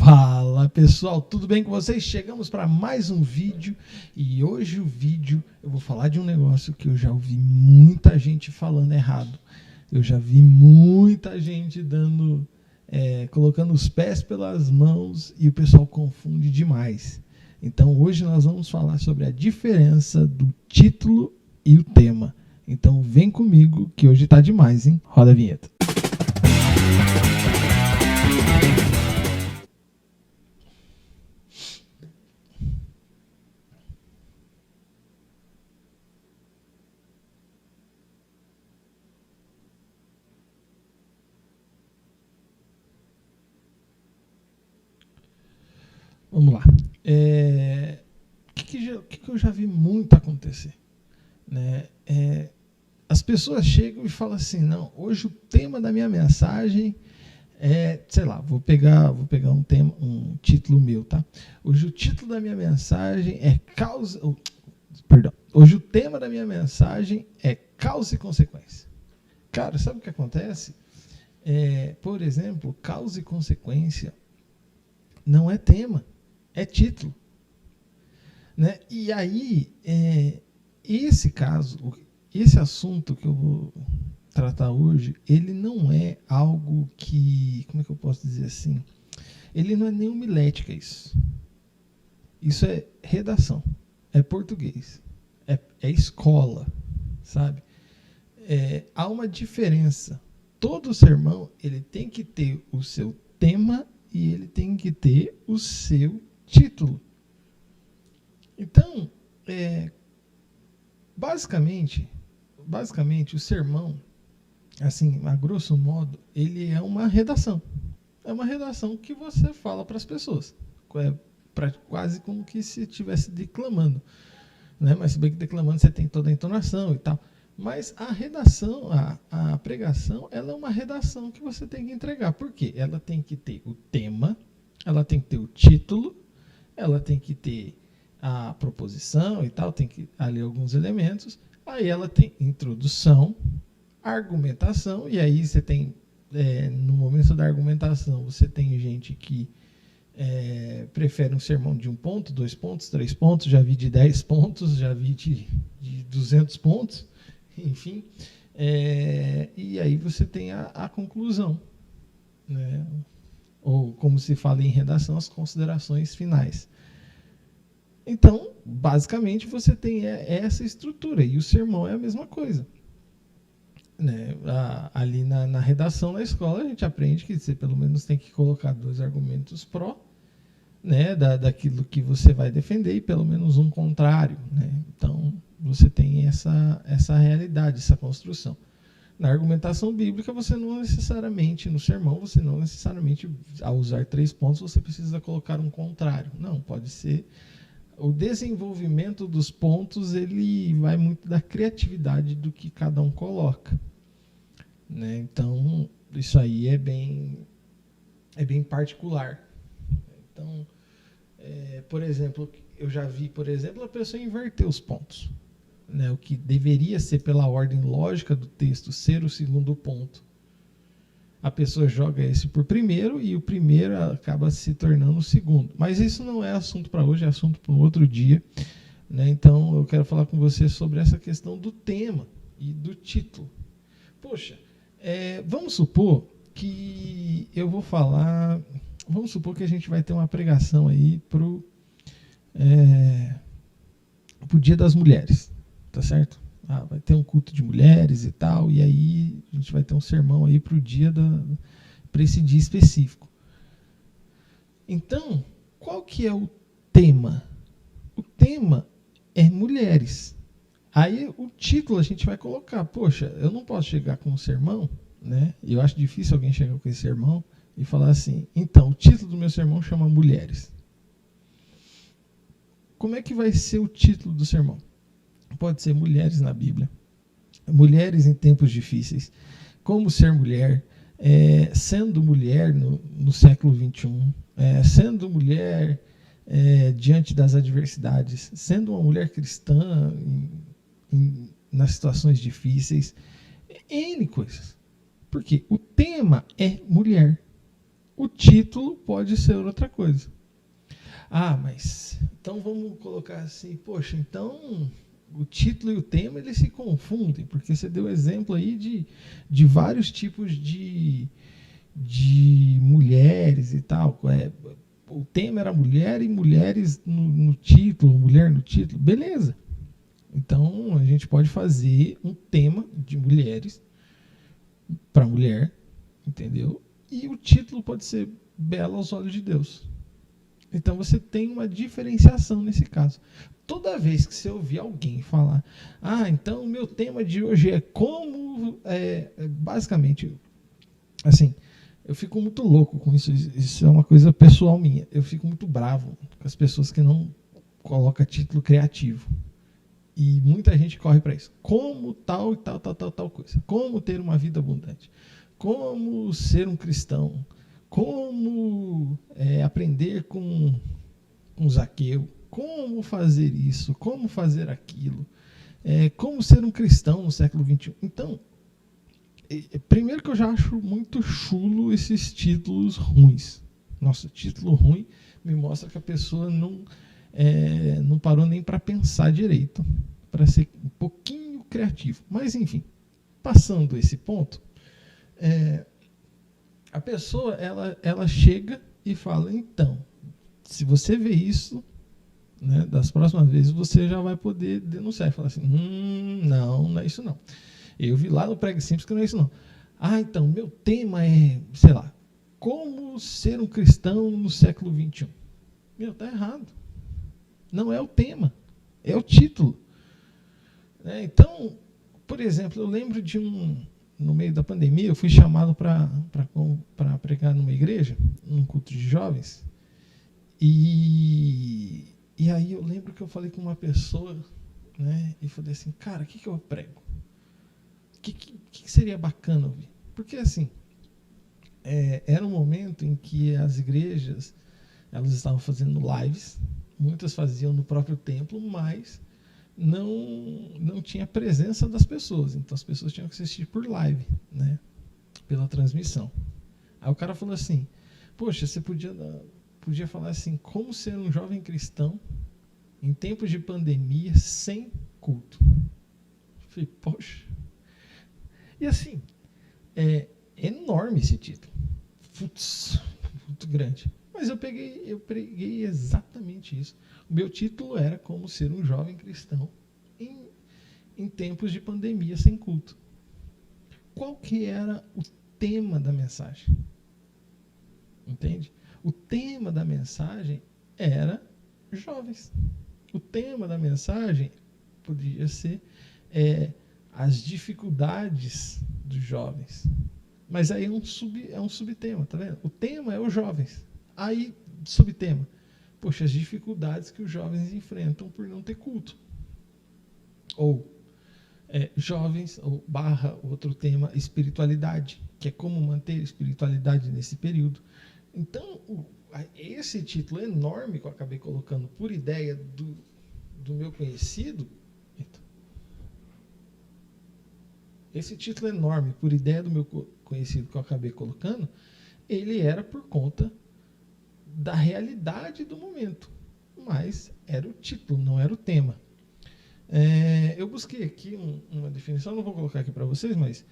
Fala pessoal, tudo bem com vocês? Chegamos para mais um vídeo e hoje o vídeo eu vou falar de um negócio que eu já ouvi muita gente falando errado. Eu já vi muita gente colocando os pés pelas mãos e o pessoal confunde demais. Então hoje nós vamos falar sobre a diferença do título e o tema. Então vem comigo que hoje tá demais, hein? Roda a vinheta. Vamos lá. O que eu já vi muito acontecer? Né? As pessoas chegam e falam assim, não, hoje o tema da minha mensagem sei lá, vou pegar um título meu, tá? Hoje o título da minha mensagem é hoje o tema da minha mensagem é causa e consequência. Cara, sabe o que acontece? Por exemplo, causa e consequência não é tema, é título. Né? E aí, esse assunto que eu vou tratar hoje, ele não é algo que, como é que eu posso dizer assim? Ele não é nem homilética isso. Isso é redação, é português, é escola, sabe? Há uma diferença. Todo sermão, ele tem que ter o seu tema e ele tem que ter o seu título. Então, basicamente, o sermão, assim, a grosso modo, ele é uma redação. É uma redação que você fala para as pessoas. Quase como que se estivesse declamando. Né? Mas se bem que declamando você tem toda a entonação e tal. Mas a redação, a pregação, ela é uma redação que você tem que entregar. Por quê? Ela tem que ter o tema, ela tem que ter o título, ela tem que ter a proposição e tal, tem que ali alguns elementos. Aí ela tem introdução, argumentação, e aí você tem, no momento da argumentação, você tem gente que prefere um sermão de 1 ponto, 2 pontos, 3 pontos, já vi de 10 pontos, já vi de 200 pontos, enfim. E aí você tem a conclusão, né? Ou como se fala em redação, as considerações finais. Então, basicamente, você tem essa estrutura, e o sermão é a mesma coisa. Né? Ali na redação da escola, a gente aprende que você pelo menos tem que colocar 2 argumentos pró, né, daquilo que você vai defender, e pelo menos um contrário. Né? Então, você tem essa realidade, essa construção. Na argumentação bíblica, você não necessariamente, no sermão, você não necessariamente, ao usar 3 pontos, você precisa colocar um contrário. Não, pode ser. O desenvolvimento dos pontos, ele vai muito da criatividade do que cada um coloca. Né? Então, isso aí é bem particular. Então, por exemplo, eu já vi, a pessoa inverter os pontos. Né? O que deveria ser pela ordem lógica do texto ser o segundo ponto. A pessoa joga esse por primeiro e o primeiro acaba se tornando o segundo. Mas isso não é assunto para hoje, é assunto para um outro dia. Né? Então, eu quero falar com você sobre essa questão do tema e do título. Poxa, vamos supor que eu vou falar... Vamos supor que a gente vai ter uma pregação aí pro Dia das Mulheres, tá certo? Vai ter um culto de mulheres e tal, e aí a gente vai ter um sermão aí para esse dia específico. Então, qual que é o tema? O tema é mulheres. Aí o título a gente vai colocar, poxa, eu não posso chegar com um sermão, né? Eu acho difícil alguém chegar com esse sermão e falar assim, então, o título do meu sermão chama Mulheres. Como é que vai ser o título do sermão? Pode ser Mulheres na Bíblia, Mulheres em Tempos Difíceis, Como Ser Mulher, Sendo Mulher no século XXI, Sendo Mulher diante das adversidades, Sendo uma mulher cristã nas situações difíceis, N coisas. Porque o tema é mulher. O título pode ser outra coisa. Ah, mas então vamos colocar assim, poxa, então o título e o tema eles se confundem, porque você deu exemplo aí de vários tipos de mulheres e tal. O tema era mulher e mulheres no título, mulher no título, beleza. Então a gente pode fazer um tema de mulheres para mulher, entendeu? E o título pode ser Bela aos Olhos de Deus. Então você tem uma diferenciação nesse caso. Toda vez que você ouvir alguém falar, então o meu tema de hoje é como, basicamente, assim, eu fico muito louco com isso. Isso é uma coisa pessoal minha. Eu fico muito bravo com as pessoas que não colocam título criativo. E muita gente corre para isso. Como tal e tal coisa. Como ter uma vida abundante. Como ser um cristão. Como aprender com Zaqueu. Como fazer isso. Como fazer aquilo. Como ser um cristão no século XXI. Então, primeiro que eu já acho muito chulo esses títulos ruins. Nossa, título ruim me mostra que a pessoa não parou nem para pensar direito, para ser um pouquinho criativo. Mas, enfim, passando esse ponto, a pessoa ela chega e fala, então, se você vê isso, né, das próximas vezes você já vai poder denunciar e falar assim, não é isso não. Eu vi lá no Pregue Simples que não é isso não. Então, meu tema é, sei lá, como ser um cristão no século XXI. Tá errado. Não é o tema, é o título. Então, por exemplo, eu lembro de no meio da pandemia, eu fui chamado para pregar numa igreja, num culto de jovens, e aí eu lembro que eu falei com uma pessoa, né, e falei assim, cara, o que eu prego? O que seria bacana ouvir? Porque, assim, era um momento em que as igrejas elas estavam fazendo lives, muitas faziam no próprio templo, mas não tinha presença das pessoas, então as pessoas tinham que assistir por live, né, pela transmissão. Aí o cara falou assim, poxa, você podia falar assim, como ser um jovem cristão em tempos de pandemia sem culto. Eu falei, poxa. E assim, é enorme esse título. Putz, muito grande. Mas eu preguei exatamente isso. O meu título era como ser um jovem cristão em tempos de pandemia sem culto. Qual que era o tema da mensagem? Entende? O tema da mensagem era jovens. O tema da mensagem podia ser as dificuldades dos jovens. Mas aí é um subtema, tá vendo? O tema é os jovens. Aí, subtema. Poxa, as dificuldades que os jovens enfrentam por não ter culto. Ou jovens, ou barra, outro tema, espiritualidade, que é como manter espiritualidade nesse período. Então, esse título enorme que eu acabei colocando por ideia do meu conhecido, esse título enorme por ideia do meu conhecido que eu acabei colocando, ele era por conta da realidade do momento, mas era o título, não era o tema. Eu busquei aqui uma definição, não vou colocar aqui para vocês, mas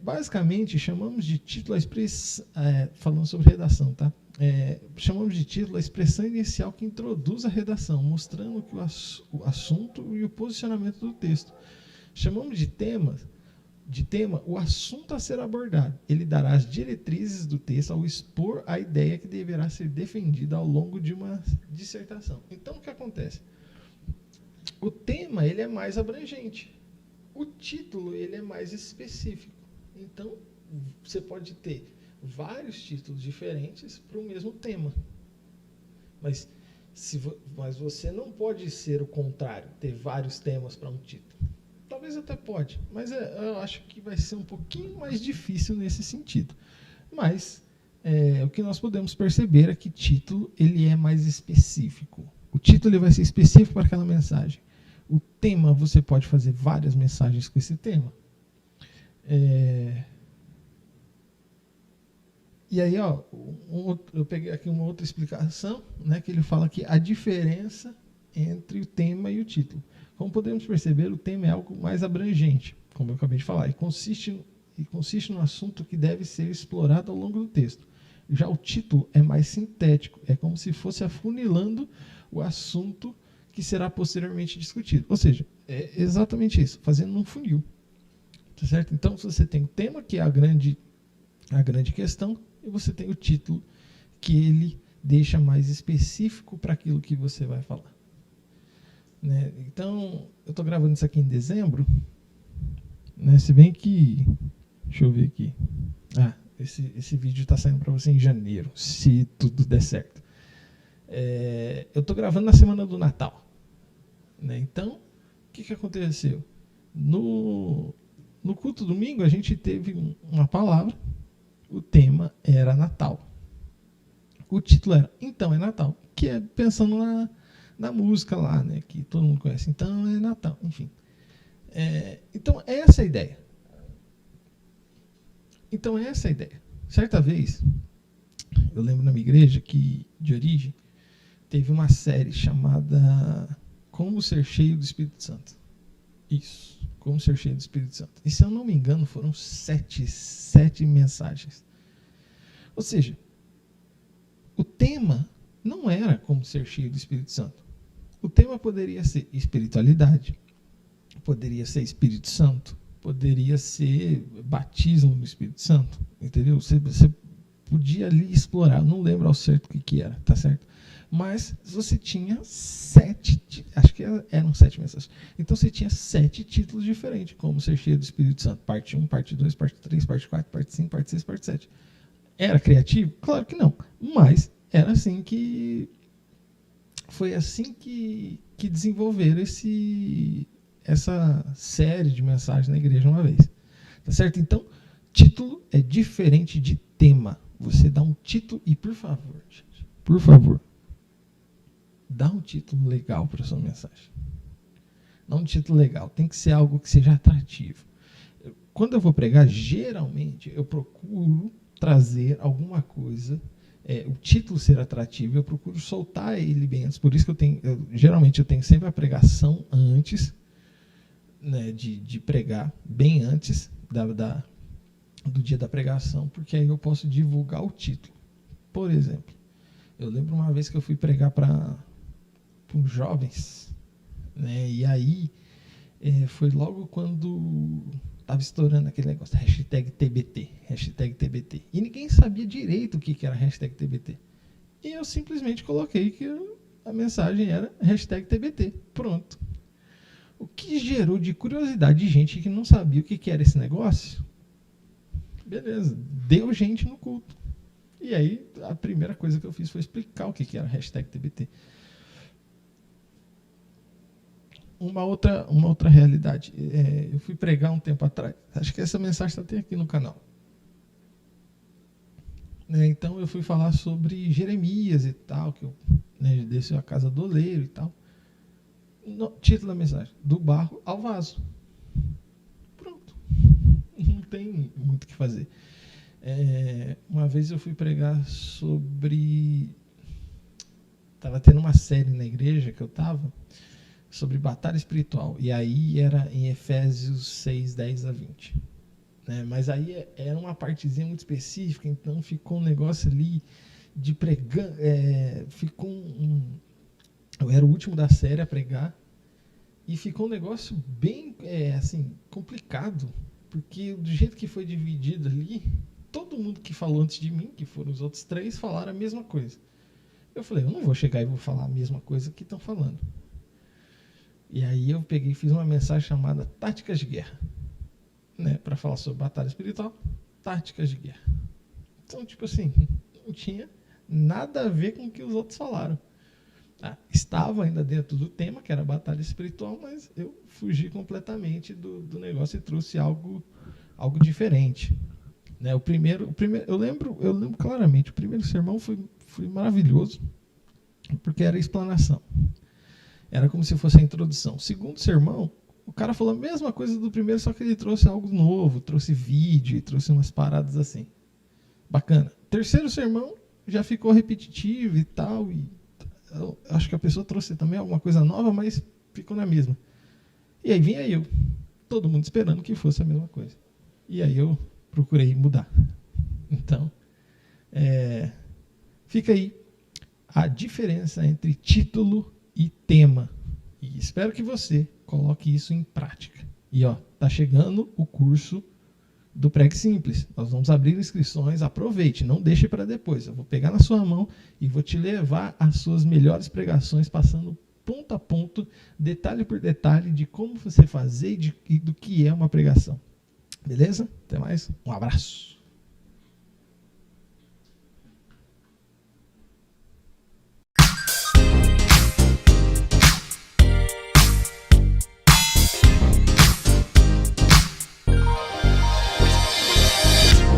basicamente chamamos de título a expressão, falando sobre redação, tá? Chamamos de título a expressão inicial que introduz a redação, mostrando que o assunto e o posicionamento do texto. Chamamos de tema o assunto a ser abordado. Ele dará as diretrizes do texto ao expor a ideia que deverá ser defendida ao longo de uma dissertação. Então, o que acontece? O tema ele é mais abrangente. O título ele é mais específico. Então, você pode ter vários títulos diferentes para o mesmo tema. Mas você não pode ser o contrário, ter vários temas para um título. Talvez até pode, mas eu acho que vai ser um pouquinho mais difícil nesse sentido. Mas o que nós podemos perceber é que título ele é mais específico. O título ele vai ser específico para aquela mensagem. O tema, você pode fazer várias mensagens com esse tema. E aí, ó, eu peguei aqui uma outra explicação, né, que ele fala que a diferença entre o tema e o título. Como podemos perceber, o tema é algo mais abrangente, como eu acabei de falar, e consiste no assunto que deve ser explorado ao longo do texto. Já o título é mais sintético, é como se fosse afunilando o assunto que será posteriormente discutido. Ou seja, é exatamente isso, fazendo um funil. Tá certo? Então, você tem o tema, que é a grande questão, e você tem o título, que ele deixa mais específico para aquilo que você vai falar. Né? Então, eu estou gravando isso aqui em dezembro, né? Se bem que... Deixa eu ver aqui. Esse vídeo está saindo para você em janeiro, se tudo der certo. Eu estou gravando na semana do Natal. Né? Então, o que aconteceu? No culto domingo, a gente teve uma palavra. O tema era Natal. O título era Então é Natal, que é pensando na música lá, né, que todo mundo conhece. Então é Natal, enfim. Então é essa a ideia. Certa vez, eu lembro na minha igreja que, de origem, teve uma série chamada Como Ser Cheio do Espírito Santo. Isso, Como Ser Cheio do Espírito Santo. E se eu não me engano, foram sete mensagens. Ou seja, o tema não era como ser cheio do Espírito Santo. O tema poderia ser espiritualidade, poderia ser Espírito Santo, poderia ser batismo no Espírito Santo, entendeu? Você podia ali explorar, eu não lembro ao certo o que era, tá certo? Mas você tinha acho que eram 7 mensagens. Então você tinha 7 títulos diferentes, como ser cheio do Espírito Santo, parte 1, parte 2, parte 3, parte 4, parte 5, parte 6, parte 7. Era criativo? Claro que não. Mas era assim que... Foi assim que desenvolveram essa série de mensagens na igreja uma vez. Tá certo? Então, título é diferente de tema. Você dá um título e, por favor, gente, por favor, dá um título legal para a sua mensagem. Dá um título legal. Tem que ser algo que seja atrativo. Quando eu vou pregar, geralmente, eu procuro trazer alguma coisa, o título ser atrativo, eu procuro soltar ele bem antes. Por isso que geralmente eu tenho sempre a pregação antes, né, de pregar, bem antes do dia da pregação, porque aí eu posso divulgar o título. Por exemplo, eu lembro uma vez que eu fui pregar para uns jovens, né, e aí foi logo quando estava estourando aquele negócio, hashtag TBT. E ninguém sabia direito o que era hashtag TBT. E eu simplesmente coloquei que a mensagem era hashtag TBT. Pronto. O que gerou de curiosidade de gente que não sabia o que era esse negócio? Beleza, deu gente no culto. E aí, a primeira coisa que eu fiz foi explicar o que era hashtag TBT. Uma outra realidade. Eu fui pregar um tempo atrás. Acho que essa mensagem está até aqui no canal. Então eu fui falar sobre Jeremias e tal, que desceu a casa do oleiro e tal. Título da mensagem: do barro ao vaso. Pronto. Não tem muito o que fazer. Uma vez eu fui pregar sobre... Estava tendo uma série na igreja que eu estava, sobre batalha espiritual. E aí era em Efésios 6, 10 a 20. Mas aí era uma partezinha muito específica, então ficou um negócio ali de pregar. Eu era o último da série a pregar, e ficou um negócio bem complicado, porque do jeito que foi dividido ali, todo mundo que falou antes de mim, que foram os outros 3, falaram a mesma coisa. Eu falei, eu não vou chegar e vou falar a mesma coisa que estão falando. E aí eu peguei e fiz uma mensagem chamada Táticas de Guerra, para falar sobre batalha espiritual, táticas de guerra. Então, tipo assim, não tinha nada a ver com o que os outros falaram. Estava ainda dentro do tema, que era batalha espiritual, mas eu fugi completamente do negócio e trouxe algo diferente. O primeiro, eu lembro claramente, o primeiro sermão foi maravilhoso, porque era a explanação. Era como se fosse a introdução. O segundo sermão, o cara falou a mesma coisa do primeiro, só que ele trouxe algo novo, trouxe vídeo, trouxe umas paradas assim. Bacana. terceiro sermão já ficou repetitivo e tal, e eu acho que a pessoa trouxe também alguma coisa nova, mas ficou na mesma. E aí vinha eu, todo mundo esperando que fosse a mesma coisa. E aí eu procurei mudar. Então, fica aí a diferença entre título e tema. E espero que você coloque isso em prática. E ó, tá chegando o curso do Preg Simples. Nós vamos abrir inscrições, aproveite, não deixe para depois. Eu vou pegar na sua mão e vou te levar às suas melhores pregações, passando ponto a ponto, detalhe por detalhe, de como você fazer e do que é uma pregação. Beleza? Até mais. Um abraço.